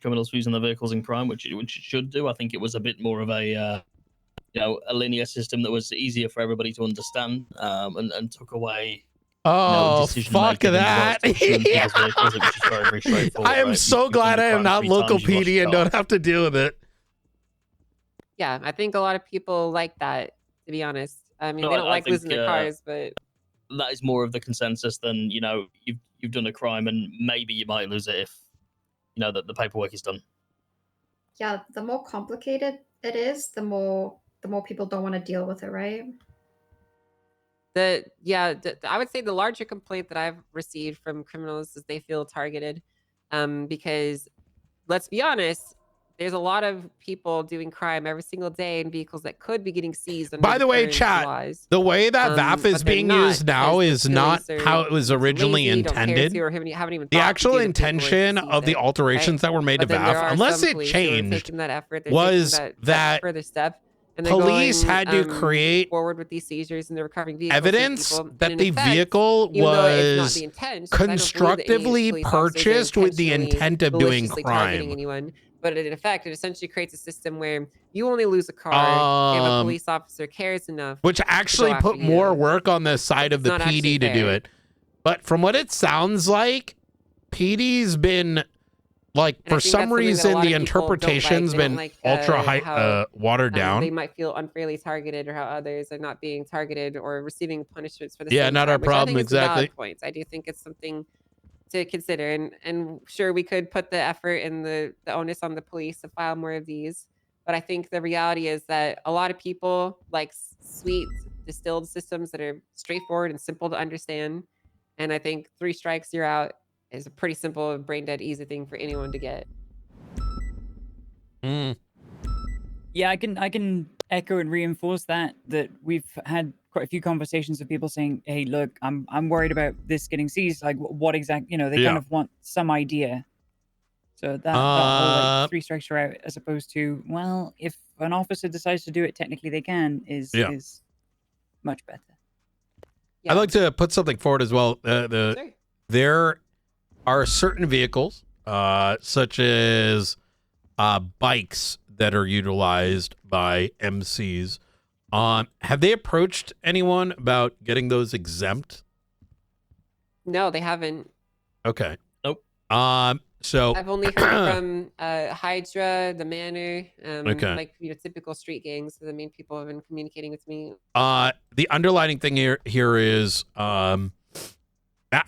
criminals for using their vehicles in crime, which it should do. I think it was a bit more of a, a linear system that was easier for everybody to understand, and took away. Oh, fuck that. I am so glad I am not local PD and don't have to deal with it. Yeah, I think a lot of people like that, to be honest. I mean, they don't like losing their cars, but that is more of the consensus than, you've done a crime and maybe you might lose it if, that the paperwork is done. Yeah, the more complicated it is, the more people don't want to deal with it, right? I would say the larger complaint that I've received from criminals is they feel targeted, because let's be honest, there's a lot of people doing crime every single day in vehicles that could be getting seized. By the way, chat, the way that VAF is being used now is not how it was originally intended. The actual intention of the alterations that were made to VAF, unless it changed, was that further step. And police had to create forward with these seizures and they're recovering vehicles evidence that the vehicle was constructively purchased with the intent of doing crime. Anyone, but in effect, it essentially creates a system where you only lose a car if a police officer cares enough. Which actually put more work on the side of the PD to do it. But from what it sounds like, PD's been, like, for some reason, the interpretation's been ultra high, watered down. They might feel unfairly targeted, or how others are not being targeted or receiving punishments for the yeah, same not crime, our which I problem, think is a valid exactly. point. I do think it's something to consider, and sure, we could put the effort and the onus on the police to file more of these, but I think the reality is that a lot of people like sweet distilled systems that are straightforward and simple to understand, and I think 3 strikes you're out is a pretty simple, brain dead easy thing for anyone to get. Yeah, I can echo and reinforce that we've had quite a few conversations with people saying, "Hey, look, I'm worried about this getting seized. Like, what exactly? They kind of want some idea." So that whole like 3 strikes are out, as opposed to, well, if an officer decides to do it, technically they can, is much better. Yeah. I'd like to put something forward as well. Sure. There are certain vehicles, such as bikes, that are utilized by MCs. Have they approached anyone about getting those exempt? No, they haven't. Okay. Nope. So I've only heard from Hydra, the Manor, like typical street gangs. So the main people have been communicating with me. The underlining thing here is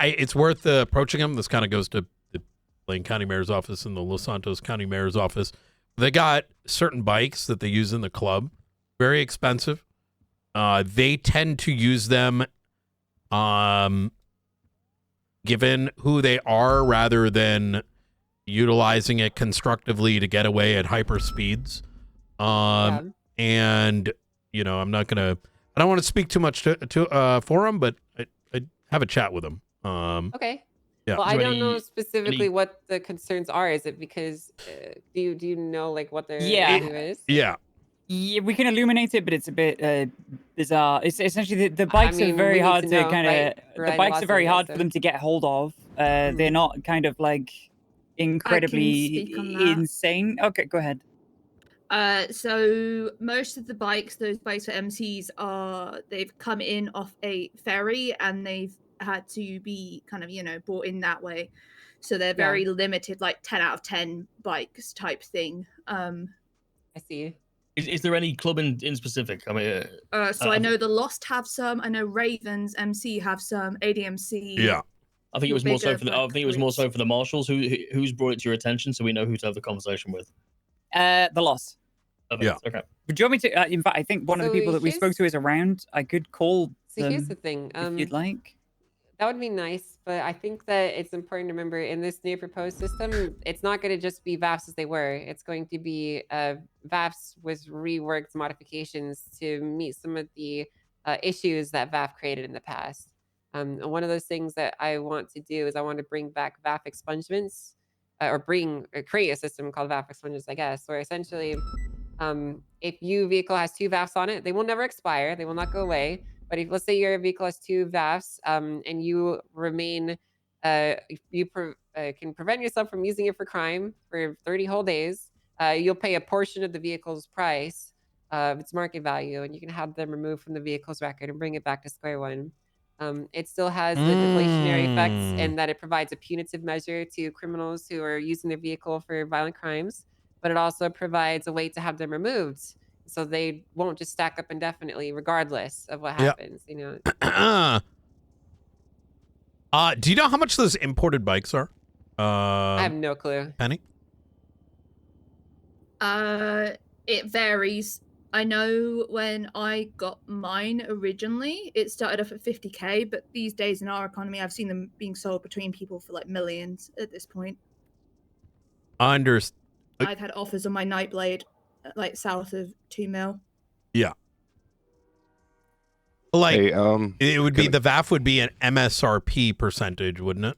it's worth approaching them. This kind of goes to the Blaine County Mayor's office and the Los Santos County Mayor's office. They got certain bikes that they use in the club, very expensive. They tend to use them given who they are, rather than utilizing it constructively to get away at hyper speeds. And I'm not gonna, I don't want to speak too much to for them, but I have a chat with them. Okay. Yeah. Well, I don't know specifically what the concerns are. Is it because do you know like what their issue is? Yeah. Yeah, we can illuminate it, but it's a bit bizarre. It's essentially the bikes are very hard to kind of. The bikes are very hard for them to get hold of. They're not kind of like incredibly insane. Okay, go ahead. So most of the bikes, those bikes for MCs they've come in off a ferry and they've had to be kind of, brought in that way. So they're very limited, like 10 out of 10 bikes type thing. I see. Is there any club in specific? I mean, so I know the Lost have some. I know Ravens MC have some. ADMC. Yeah. I think it your was more so bigger for the. I think it was more so for the marshals. Who's brought it to your attention, so we know who to have the conversation with. The loss. Perfect. Okay. Would you want me to? In fact, I think one of the So people that we spoke to is around. I could call So them here's the thing. if you'd like. That would be nice, but I think that it's important to remember in this new proposed system, it's not going to just be VAFs as they were. It's going to be VAFs with reworked modifications to meet some of the issues that VAF created in the past. One of those things that I want to do is I want to bring back VAF expungements, or create a system called VAF expungements, I guess, where essentially, if your vehicle has 2 VAFs on it, they will never expire. They will not go away. But if let's say your vehicle has 2 VAFs, and you remain, can prevent yourself from using it for crime for 30 whole days, you'll pay a portion of the vehicle's price of its market value, and you can have them removed from the vehicle's record and bring it back to square one. It still has the deflationary effects in that it provides a punitive measure to criminals who are using their vehicle for violent crimes, but it also provides a way to have them removed, so they won't just stack up indefinitely, regardless of what happens. You know. Do you know how much those imported bikes are? I have no clue. Penny? It varies. I know when I got mine originally, it started off at 50k, but these days in our economy, I've seen them being sold between people for like millions at this point. I've had offers on my Nightblade, like south of 2 mil. Yeah. Like, Hey, it would be, the VAF would be an MSRP percentage, wouldn't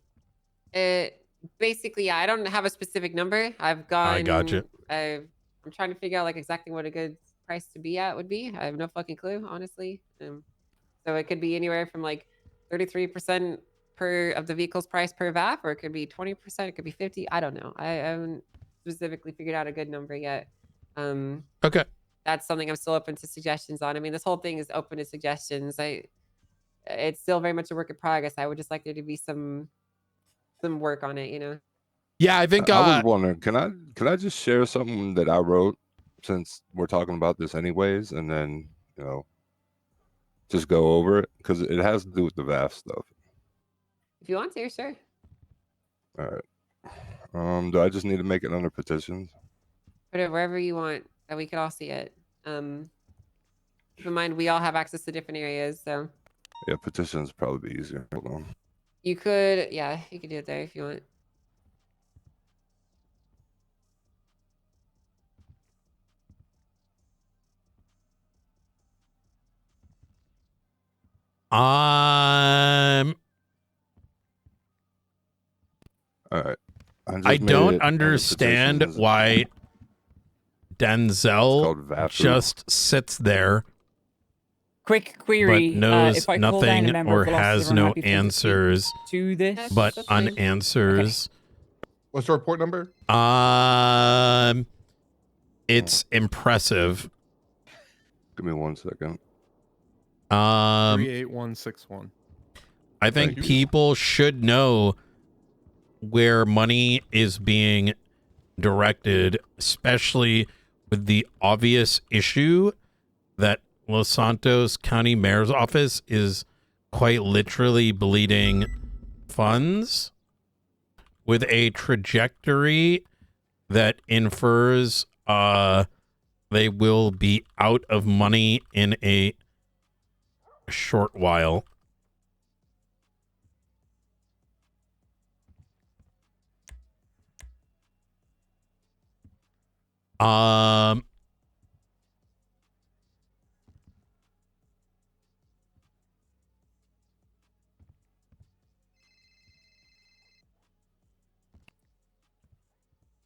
it? Basically, yeah, I don't have a specific number. I've gone. I gotcha. I'm trying to figure out like exactly what a good price to be at would be. I have no fucking clue, honestly. So it could be anywhere from like 33% of the vehicle's price per VAF, or it could be 20%. It could be 50. I don't know. I haven't specifically figured out a good number yet. Okay. That's something I'm still open to suggestions on. I mean, this whole thing is open to suggestions. It's still very much a work in progress. I would just like there to be some work on it, you know. Yeah, I think I was wondering, can I just share something that I wrote, since we're talking about this anyways, and then, you know, just go over it, because it has to do with the VAF stuff. If you want to, sure. All right. Do I just need to make it under petitions? Put it wherever you want, that we can all see it. Keep in mind, we all have access to different areas, so. Yeah, petitions probably be easier. Hold on. You could, yeah, you could do it there if you want. All right. I don't understand why Denzel just sits there, Quick query. but knows if I call down a nothing member or of the officer, has I'm no happy for them to speak answers, to this. but unanswers. What's the report number? It's impressive. Give me 1 second. 38161. I think people should know where money is being directed, especially with the obvious issue that Los Santos County Mayor's Office is quite literally bleeding funds with a trajectory that infers they will be out of money in a short while.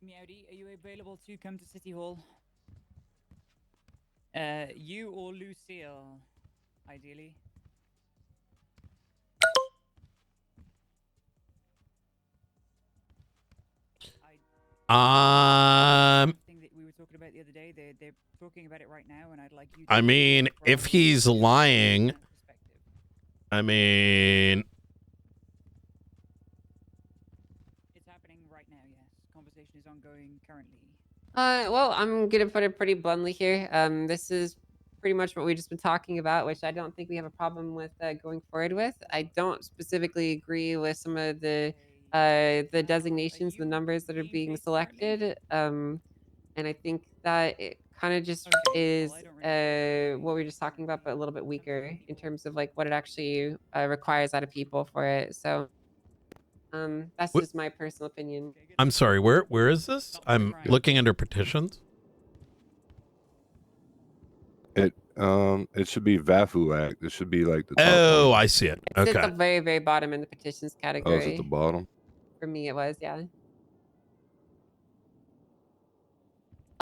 Meowdy, are you available to come to City Hall? You or Lucille, ideally. Thing that we were talking about the other day, they're talking about it right now, and I'd like you to. I mean, if he's lying, I mean, It's happening right now, yes. Conversation is ongoing currently. Well, I'm gonna put it pretty bluntly here. This is pretty much what we've just been talking about, which I don't think we have a problem with going forward with. I don't specifically agree with some of the designations, the numbers that are being selected. And I think that it kind of just is what we were just talking about, but a little bit weaker in terms of like what it actually requires out of people for it. So that's just my personal opinion. I'm sorry, where is this? I'm looking under petitions. It should be VAFU Act. It should be like the top Oh, one. I see it. It's at Okay. the very, very bottom in the petitions Oh, category. it's at the bottom. For me, it was, yeah.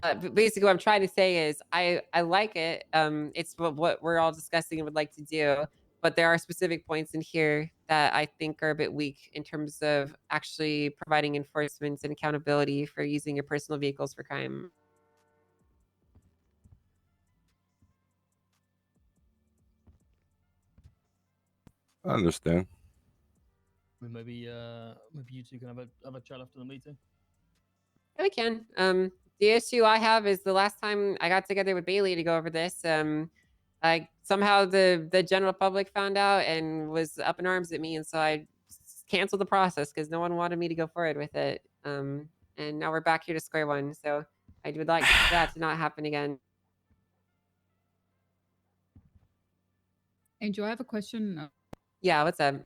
But basically, what I'm trying to say is I like it. It's what we're all discussing and would like to do. But there are specific points in here that I think are a bit weak in terms of actually providing enforcement and accountability for using your personal vehicles for crime. I understand. Maybe you two can have a chat after the meeting. Yeah, we can. The issue I have is the last time I got together with Bailey to go over this, I somehow the general public found out and was up in arms at me, and so I canceled the process because no one wanted me to go forward with it. And now we're back here to square one. So I would like that to not happen again. Angel, I have a question. Yeah, what's up?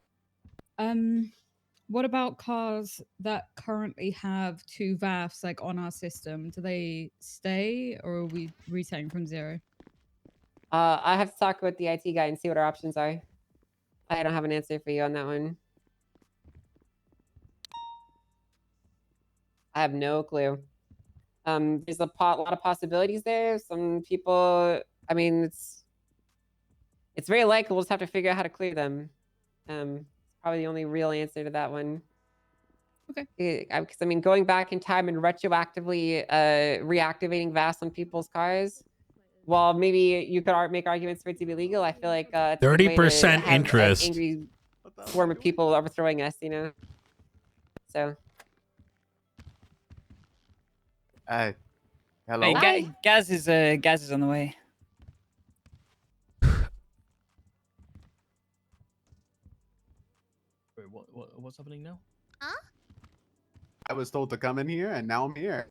What about cars that currently have 2 VAFs like on our system? Do they stay or are we resetting from 0? I have to talk with the IT guy and see what our options are. I don't have an answer for you on that one. I have no clue. There's a lot of possibilities there. Some people, I mean, it's very likely we'll just have to figure out how to clear them. It's probably the only real answer to that one. Okay. Because I mean, going back in time and retroactively reactivating VAS on people's cars, while maybe you could make arguments for it to be legal, I feel like 30% interest. An angry swarm of people overthrowing us, you know. So. Hey, hello. Hey, Gaz is on the way. Wait, what's happening now? Huh? I was told to come in here, and now I'm here.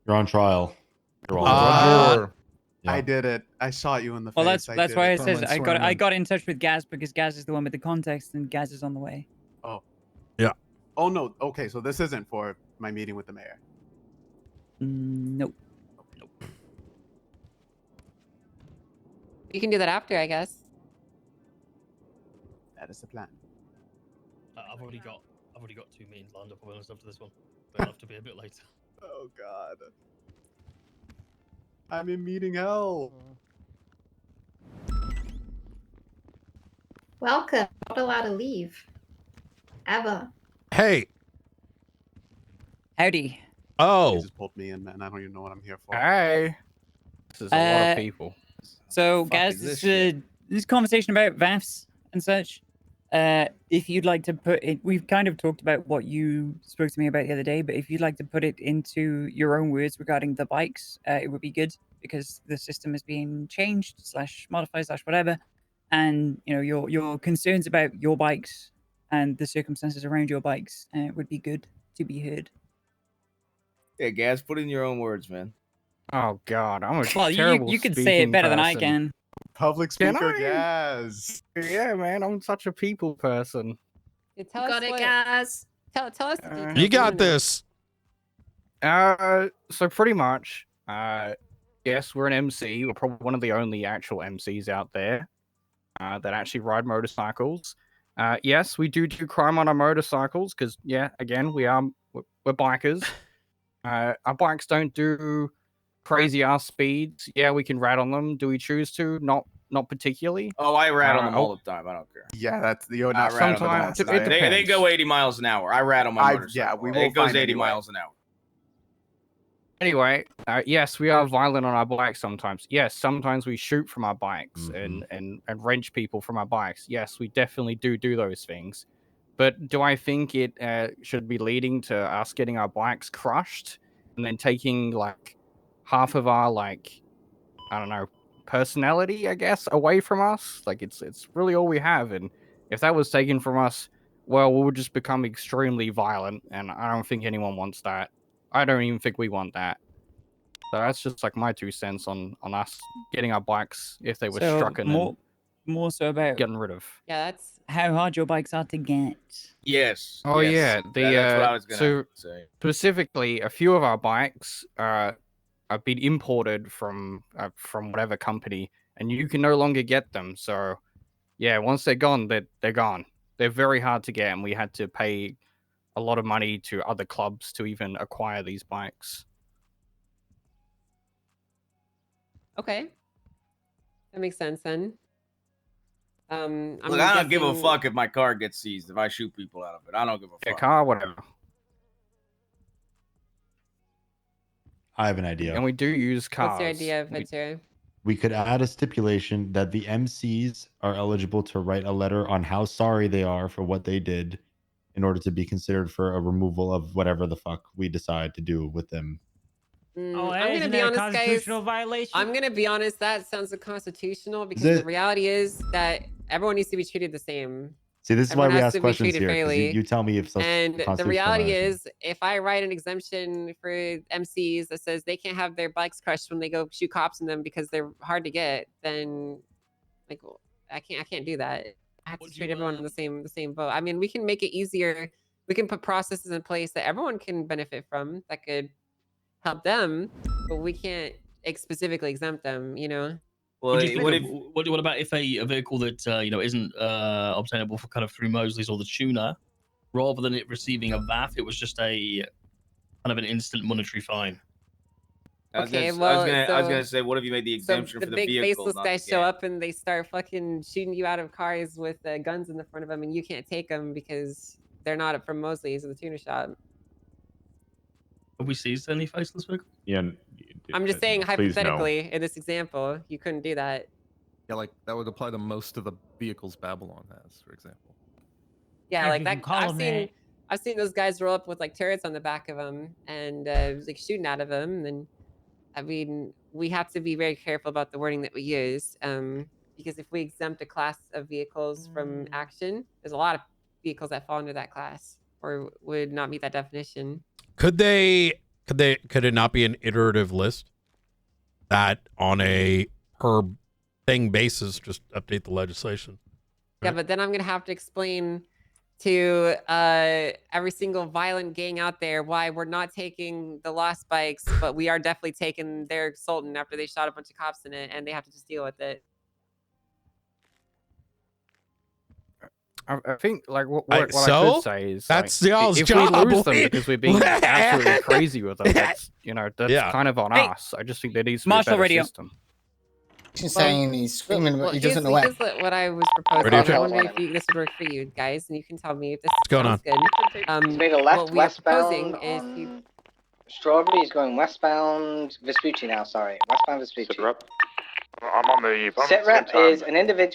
You're on trial. You're on Bonjour. Yeah. I did it. I shot you in the Well, face. that's why it says I got in touch with Gaz because Gaz is the one with the context, and Gaz is on the way. Oh. Yeah. Oh no. Okay, so this isn't for my meeting with the mayor. Nope. You can do that after, I guess. That is the plan. I've already got 2 meetings lined up. I'll after this one. They'll have to be a bit later. Oh God. I'm in meeting hell. Welcome. Not allowed to leave. Ever. Hey. Howdy. Oh. You just pulled me in, man. I don't even know what I'm here for. Hey. This is a lot of people. So, Fuck Gaz, is this this this conversation about VAFs and such. If you'd like to put it, we've kind of talked about what you spoke to me about the other day, but if you'd like to put it into your own words regarding the bikes, it would be good because the system is being changed / modified / whatever, and you know your concerns about your bikes and the circumstances around your bikes would be good to be heard. Yeah, Gaz, put in your own words, man. Oh God, I'm a Well, terrible you could say speaking it better than I person. can. Public Can speaker I? Gaz. Yeah, man, I'm such a people person. Tell Got us it, what, Gaz. Tell us the details. You got this. So pretty much, yes, we're an MC. We're probably one of the only actual MCs out there that actually ride motorcycles. Yes, we do crime on our motorcycles because, yeah, again, we're bikers. Our bikes don't do crazy ass speeds. Yeah, we can rat on them. Do we choose to? Not particularly. Oh, I rat on them all the time. I don't care. Yeah, that's the I rat on them. Sometimes They go 80 miles an hour. I rat on my motorcycle. Yeah, we will It goes find 80 anyway. miles an hour. Anyway, yes, we are violent on our bikes sometimes. Yes, sometimes we shoot from our bikes and wrench people from our bikes. Yes, we definitely do those things. But do I think it should be leading to us getting our bikes crushed and then taking like half of our like I don't know, personality, I guess, away from us. Like it's really all we have, and if that was taken from us, well, we would just become extremely violent, and I don't think anyone wants that. I don't even think we want that. So that's just like my 2 cents on us getting our bikes if they were So struck and more so about getting rid of. Yeah, that's how hard your bikes are to get. Yes. Oh yes. yeah, That's what I was gonna so say. specifically, a few of our bikes have been imported from whatever company, and you can no longer get them. So yeah, once they're gone, they're gone. They're very hard to get, and we had to pay a lot of money to other clubs to even acquire these bikes. okay. That makes sense then. I'm Look, I don't give a guessing- fuck if my car gets seized if I shoot people out of it. I don't give a fuck. Yeah, car, whatever. I have an idea. And we do use cars. What's your idea, Ventura? We could add a stipulation that the MCs are eligible to write a letter on how sorry they are for what they did in order to be considered for a removal of whatever the fuck we decide to do with them. Oh, I'm gonna isn't be that a honest, guys. constitutional violation? I'm gonna be honest. That sounds unconstitutional because it? the reality is that everyone needs to be treated the same. See, this is Everyone why we has ask to be questions treated here. 'Cause fairly. You tell me if so. And the reality is, if I write an exemption for MCs that says they can't have their bikes crushed when they go shoot cops in them because they're hard to get, then like I can't do that. I have to treat everyone in the same boat. I mean, we can make it easier. We can put processes in place that everyone can benefit from that could help them, but we can't specifically exempt them. You know. Well, what about if a vehicle that isn't obtainable for kind of through Mosley's or the tuner, rather than it receiving a VAF, it was just a kind of an instant monetary fine? I was gonna say, what if you made the exemption so for the big vehicle? faceless not guys the show gang? up and they start fucking shooting you out of cars with guns in the front of them, and you can't take them because they're not from Mosley's or the tuner shop. Have we seized any faceless vehicles? Yeah. I'm just saying, please no. hypothetically, in this example, you couldn't do that. Yeah, like that would apply to most of the vehicles Babylon has, for example. Yeah, If like you that. can call them I've seen those guys roll up with like turrets on the back of them and like shooting out of them. And I mean, we have to be very careful about the wording that we use, because if we exempt a class of vehicles from action, there's a lot of vehicles that fall under that class or would not meet that definition. Could it not be an iterative list that on a per thing basis just update the legislation? Yeah, but then I'm gonna have to explain to every single violent gang out there why we're not taking the lost bikes, but we are definitely taking their Sultan after they shot a bunch of cops in it, and they have to just deal with it. I think like what I I could say is that's like, y'all's if job. we lose them because we're being absolutely crazy with them, that's kind of on Hey, us. I just think there needs to be Marshall a better Radio. system. He's saying he's screaming, but he doesn't know what. Here's what I was proposing. Radio I wonder if this would work for you guys, and you can tell me if this going sounds good. He's made a left what we are proposing westbound is you on Strawberry. He's going westbound Vespucci now. Sorry, westbound Vespucci. I'm on the Sit rep is an individual.